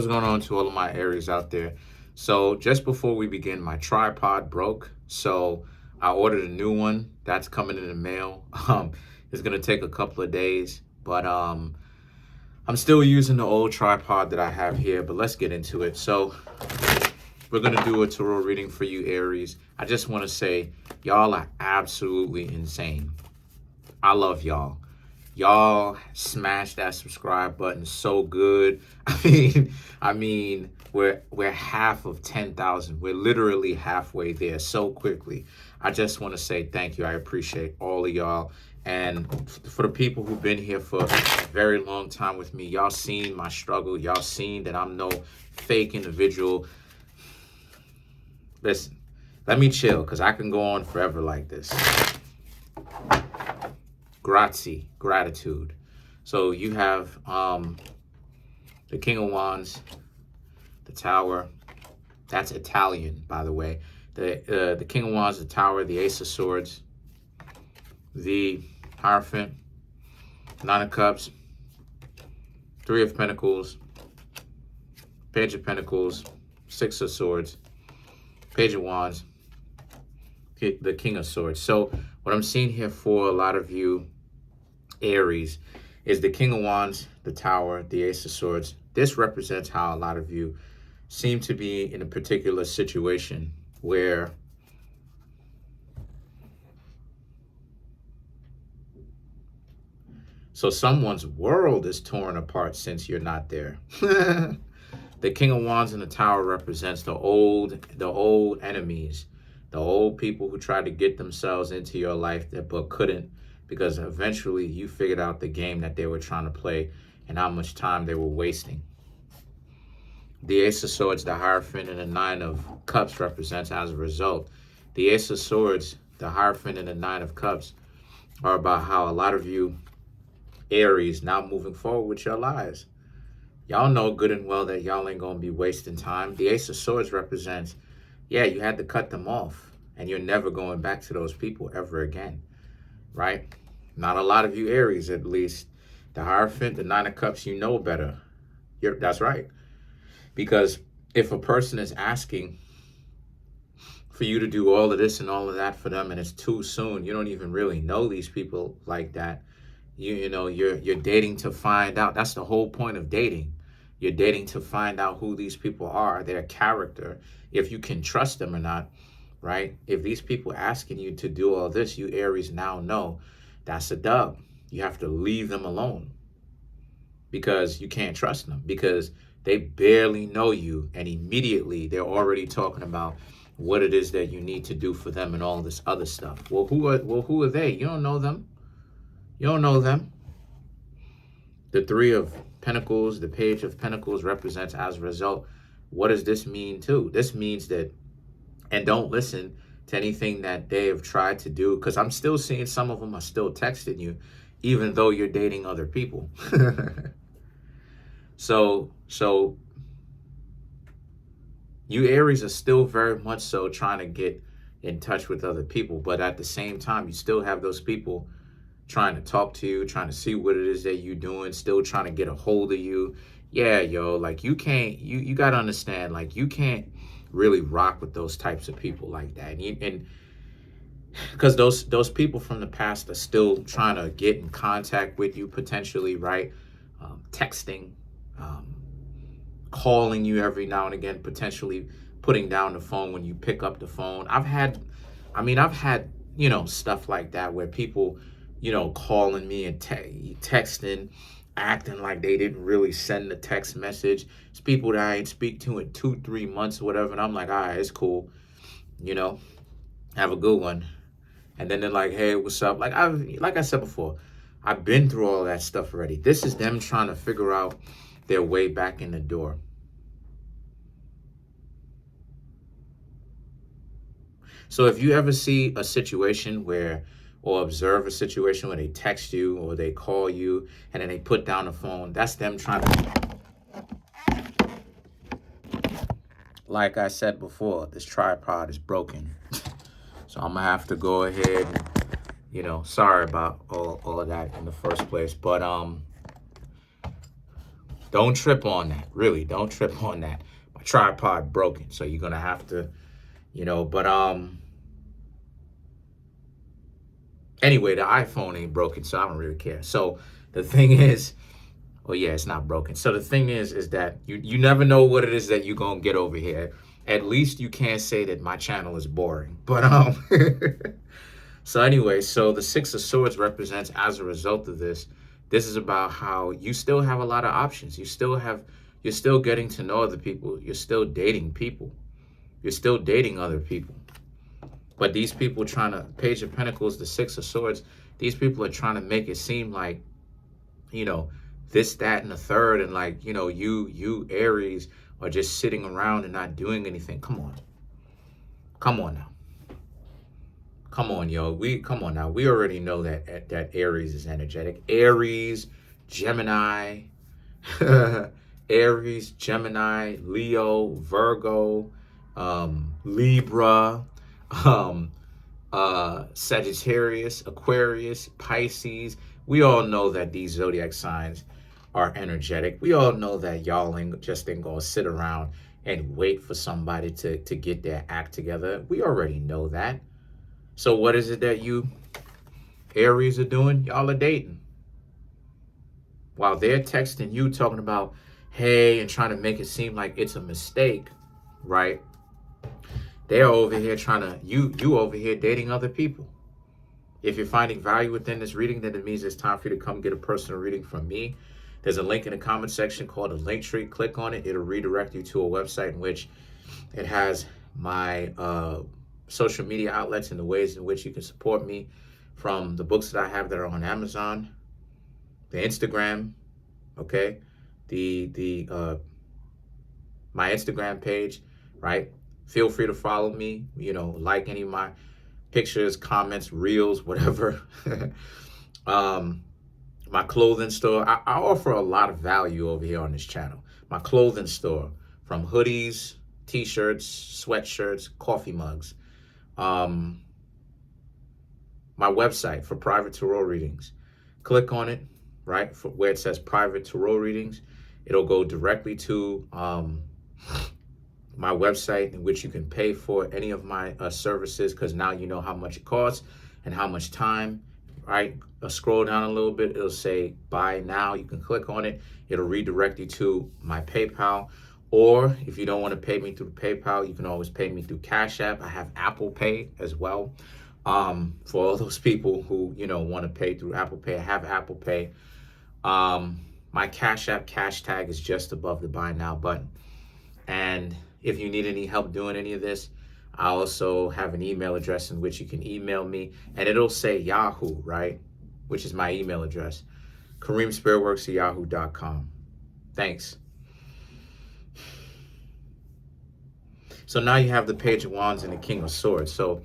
What's going on to all of my Aries out there? So just before we begin, my tripod broke. So I ordered a new one. That's coming in the mail. It's gonna take a couple of days, but I'm still using the old tripod that I have here, but let's get into it. So we're gonna do a tarot reading for you, Aries. I just wanna say, y'all are absolutely insane. I love y'all. Y'all smash that subscribe button so good. I mean, we're half of 10,000. We're literally halfway there so quickly. I just want to say thank you. I appreciate all of y'all. And for the people who've been here for a very long time with me, y'all seen my struggle. Y'all seen that I'm no fake individual. Listen, let me chill because I can go on forever like this. Grazie, gratitude. So you have the King of Wands, the Tower. That's Italian, by the way. The King of Wands, the Tower, the Ace of Swords, the Hierophant, Nine of Cups, Three of Pentacles, Page of Pentacles, Six of Swords, Page of Wands, the King of Swords. So what I'm seeing here for a lot of you Aries is the King of Wands, the Tower, the Ace of Swords. This represents how a lot of you seem to be in a particular situation where someone's world is torn apart since you're not there. The King of Wands and the Tower represents the old enemies, the old people who tried to get themselves into your life but couldn't, because eventually you figured out the game that they were trying to play and how much time they were wasting. The Ace of Swords, the Hierophant, and the Nine of Cups represents, as a result, the Ace of Swords, the Hierophant, and the Nine of Cups are about how a lot of you Aries now moving forward with your lives. Y'all know good and well that y'all ain't gonna be wasting time. The Ace of Swords represents, yeah, you had to cut them off and you're never going back to those people ever again, right? Not a lot of you Aries, at least. The Hierophant, the Nine of Cups, you know better. That's right. Because if a person is asking for you to do all of this and all of that for them and it's too soon, you don't even really know these people like that. You know, you're dating to find out. That's the whole point of dating. You're dating to find out who these people are, their character, if you can trust them or not, right? If these people asking you to do all this, you Aries now know that's a dub. You have to leave them alone because you can't trust them, because they barely know you and immediately they're already talking about what it is that you need to do for them and all this other stuff. Well, who are they? You don't know them. You don't know them. The Three of Pentacles, the Page of Pentacles represents, as a result, what does this mean too? This means that, and don't listen to anything that they have tried to do, because I'm still seeing some of them are still texting you, even though you're dating other people. So you Aries are still very much so trying to get in touch with other people, but at the same time, you still have those people trying to talk to you, trying to see what it is that you're doing, still trying to get a hold of you. Yeah, yo, like you can't, you got to understand, like you can't really rock with those types of people like that. And because those people from the past are still trying to get in contact with you potentially, right? Texting, calling you every now and again, potentially putting down the phone when you pick up the phone. I've had, you know, stuff like that where people, you know, calling me and texting, acting like they didn't really send the text message. It's people that I ain't speak to in 2-3 months or whatever. And I'm like, all right, it's cool. You know, have a good one. And then they're like, hey, what's up? Like I said before, I've been through all that stuff already. This is them trying to figure out their way back in the door. So if you ever see a situation where, or observe a situation where they text you or they call you and then they put down the phone, that's them trying to, like I said before, this tripod is broken. So I'm gonna have to go ahead and, you know, sorry about all of that in the first place. But Don't trip on that. Really, don't trip on that. My tripod broken, so you're gonna have to, but anyway, the iPhone ain't broken, so I don't really care. So the thing is, well, yeah, it's not broken. So the thing is that you never know what it is that you're gonna get over here. At least you can't say that my channel is boring. But so anyway, so the Six of Swords represents, as a result of this is about how you still have a lot of options. You're still getting to know other people. You're still dating people. You're still dating other people. But these people Page of Pentacles, the Six of Swords, these people are trying to make it seem like, this, that, and the third, and like, you Aries are just sitting around and not doing anything. Come on. Come on now. Come on, yo. Come on now. We already know that Aries is energetic. Aries, Gemini, Aries, Gemini, Leo, Virgo, Libra, Sagittarius, Aquarius, Pisces. We all know that these zodiac signs are energetic. We all know that y'all ain't gonna sit around and wait for somebody to get their act together. We already know that. So what is it that you Aries are doing? Y'all are dating. While they're texting you talking about, hey, and trying to make it seem like it's a mistake, right? They're over here you over here dating other people. If you're finding value within this reading, then it means it's time for you to come get a personal reading from me. There's a link in the comment section called a link tree. Click on it. It'll redirect you to a website in which it has my social media outlets and the ways in which you can support me, from the books that I have that are on Amazon, the Instagram, okay, my Instagram page, right? Feel free to follow me, like any of my pictures, comments, reels, whatever. My clothing store. I offer a lot of value over here on this channel. My clothing store, from hoodies, t-shirts, sweatshirts, coffee mugs. My website for private tarot readings. Click on it, right, for where it says private tarot readings. It'll go directly to my website, in which you can pay for any of my services, because now you know how much it costs and how much time, right? Scroll down a little bit. It'll say buy now. You can click on it. It'll redirect you to my PayPal. Or if you don't want to pay me through PayPal, you can always pay me through Cashapp. I have Apple Pay as well. For all those people who, want to pay through Apple Pay, I have Apple Pay. My Cashapp cash tag is just above the buy now button. And if you need any help doing any of this, I also have an email address in which you can email me, and it'll say Yahoo, right? Which is my email address. Kareemspiritworks@yahoo.com. Thanks. So now you have the Page of Wands and the King of Swords. So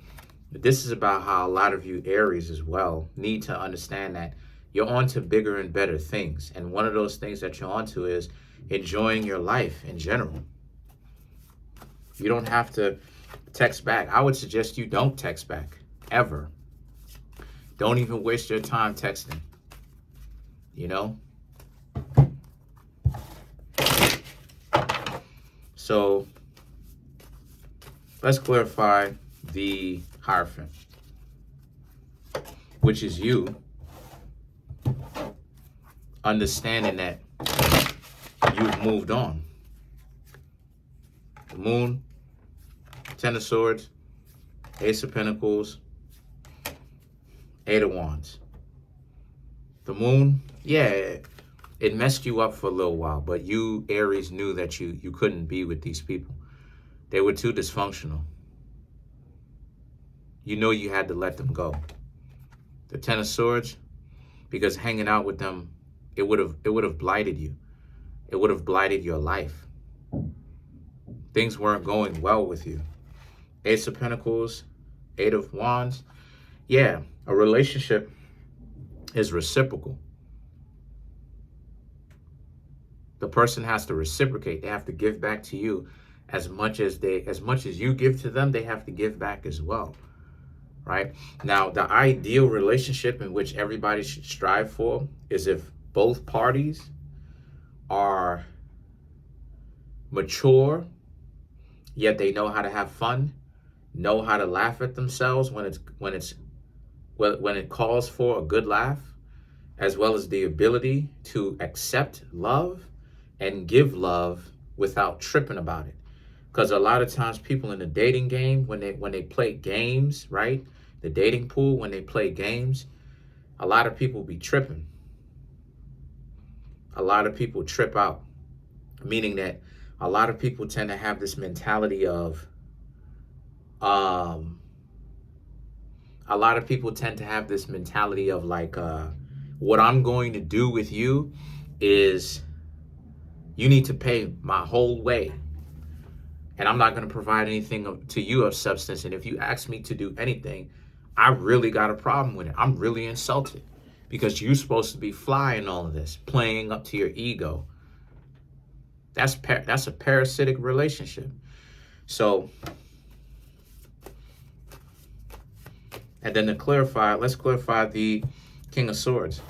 this is about how a lot of you Aries as well need to understand that you're on to bigger and better things. And one of those things that you're on to is enjoying your life in general. You don't have to text back. I would suggest you don't text back, ever. Don't even waste your time texting, So let's clarify the Hierophant, which is you understanding that you've moved on. The Moon, Ten of Swords, Ace of Pentacles, Eight of Wands. The Moon, yeah, it messed you up for a little while, but you, Aries, knew that you couldn't be with these people. They were too dysfunctional. You know you had to let them go. The Ten of Swords, because hanging out with them, it would have blighted you. It would have blighted your life. Things weren't going well with you. Ace of Pentacles, Eight of Wands. Yeah, a relationship is reciprocal. The person has to reciprocate. They have to give back to you as much as you give to them. They have to give back as well, right? Now, the ideal relationship in which everybody should strive for is if both parties are mature, yet they know how to have fun, know how to laugh at themselves when it calls for a good laugh, as well as the ability to accept love and give love without tripping about it. Because a lot of times people in the dating game, when they play games, right? The dating pool, when they play games, a lot of people be tripping. A lot of people trip out, meaning that a lot of people tend to have this mentality of, a lot of people tend to have this mentality of like, what I'm going to do with you is you need to pay my whole way. And I'm not going to provide anything to you of substance. And if you ask me to do anything, I really got a problem with it. I'm really insulted because you're supposed to be fly in all of this, playing up to your ego. That's a parasitic relationship. So, and then to clarify, let's clarify the King of Swords.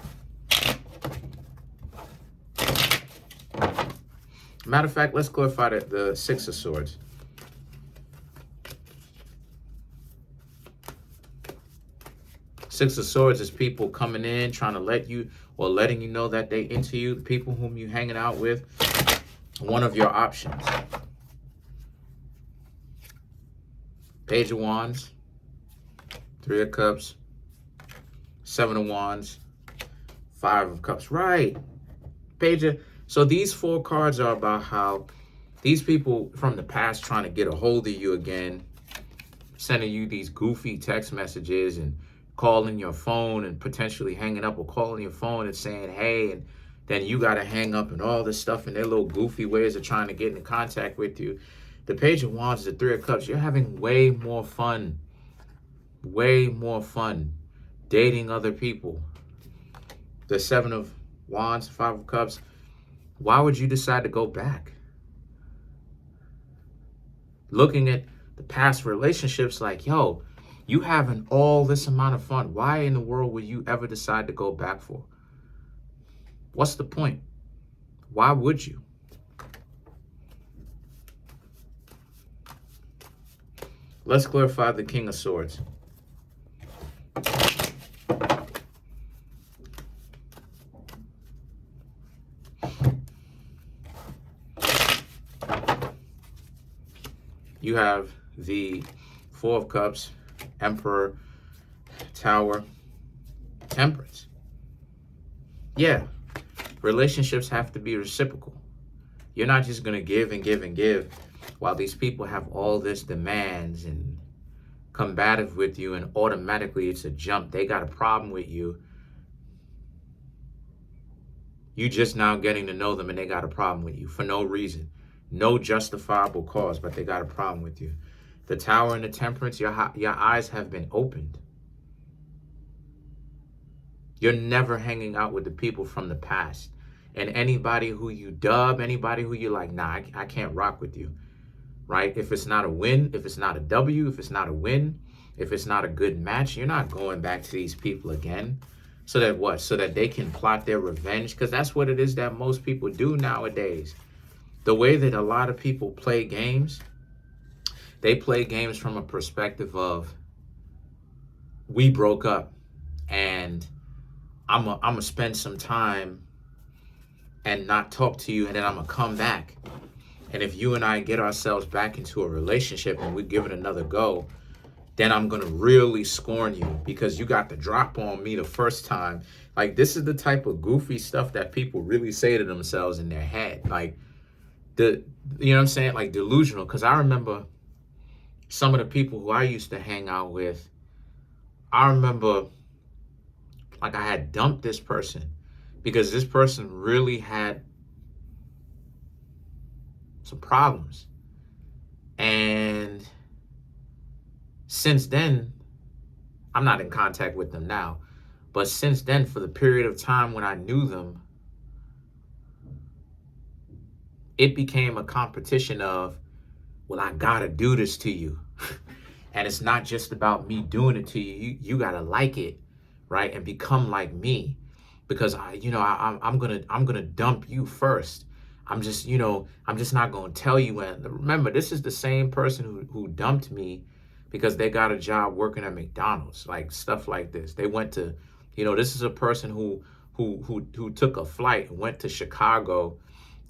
Matter of fact, let's clarify the Six of Swords. Six of Swords is people coming in, trying to let you, or letting you know that they into you, the people whom you hanging out with, one of your options. Page of Wands, Three of Cups, Seven of Wands, Five of Cups. Right. So these four cards are about how these people from the past trying to get a hold of you again, sending you these goofy text messages and calling your phone and potentially hanging up, or calling your phone and saying, hey, and then you got to hang up and all this stuff, and their little goofy ways of trying to get into contact with you. The Page of Wands, the Three of Cups, you're having way more fun dating other people. The Seven of Wands, Five of Cups, why would you decide to go back? Looking at the past relationships like, yo, you having all this amount of fun. Why in the world would you ever decide to go back for? What's the point? Why would you? Let's clarify the King of Swords. You have the Four of Cups, Emperor, Tower, Temperance. Yeah, relationships have to be reciprocal. You're not just going to give and give and give while these people have all this demands and combative with you, and automatically it's a jump. They got a problem with you. You just now getting to know them and they got a problem with you for no reason. No justifiable cause, but they got a problem with you. The Tower and the Temperance, your eyes have been opened. You're never hanging out with the people from the past. And anybody who you dub, anybody who you're like, nah, I can't rock with you, right? If it's not a win, if it's not a W, if it's not a win, if it's not a good match, you're not going back to these people again. So that what? So that they can plot their revenge? Because that's what it is that most people do nowadays. The way that a lot of people play games, they play games from a perspective of, we broke up and I'm gonna spend some time and not talk to you, and then I'm gonna come back. And if you and I get ourselves back into a relationship and we give it another go, then I'm gonna really scorn you because you got the drop on me the first time. Like, this is the type of goofy stuff that people really say to themselves in their head. Like, you know what I'm saying? Like, delusional. Because I remember some of the people who I used to hang out with, I remember like I had dumped this person because this person really had some problems. And since then, I'm not in contact with them now, but since then, for the period of time when I knew them, it became a competition of, well, I gotta do this to you. And it's not just about me doing it to you. You gotta like it, right? And become like me, because I'm gonna dump you first. I'm just, you know, I'm just not going to tell you. And remember, this is the same person who dumped me because they got a job working at McDonald's, like stuff like this. They went to, you know, this is a person who took a flight and went to Chicago,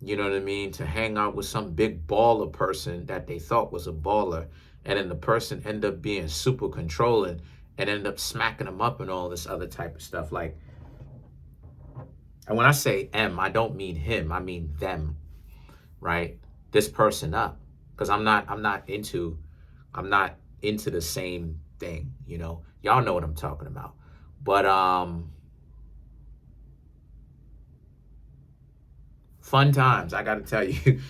you know what I mean, to hang out with some big baller person that they thought was a baller. And then the person ended up being super controlling and ended up smacking them up and all this other type of stuff. Like, and when I say M, I don't mean him, I mean them, right? This person up. Because I'm not into the same thing, you know. Y'all know what I'm talking about. But fun times, I gotta tell you.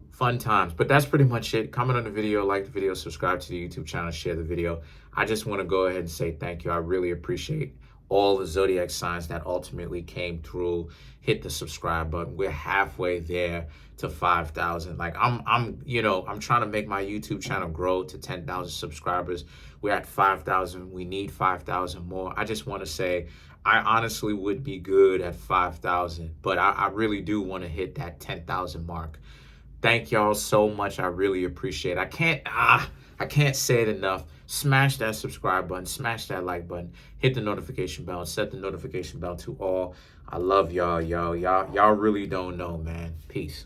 Fun times. But that's pretty much it. Comment on the video, like the video, subscribe to the YouTube channel, share the video. I just want to go ahead and say thank you. I really appreciate all the zodiac signs that ultimately came through. Hit the subscribe button. We're halfway there to 5,000. Like I'm you know, I'm trying to make my YouTube channel grow to 10,000 subscribers. We're at 5,000. We need 5,000 more. I just want to say I honestly would be good at 5,000, but I really do want to hit that 10,000 mark. Thank y'all so much. I really appreciate it. I can't say it enough. Smash that subscribe button, smash that like button, hit the notification bell, set the notification bell to all. I love y'all, y'all really don't know, man. Peace.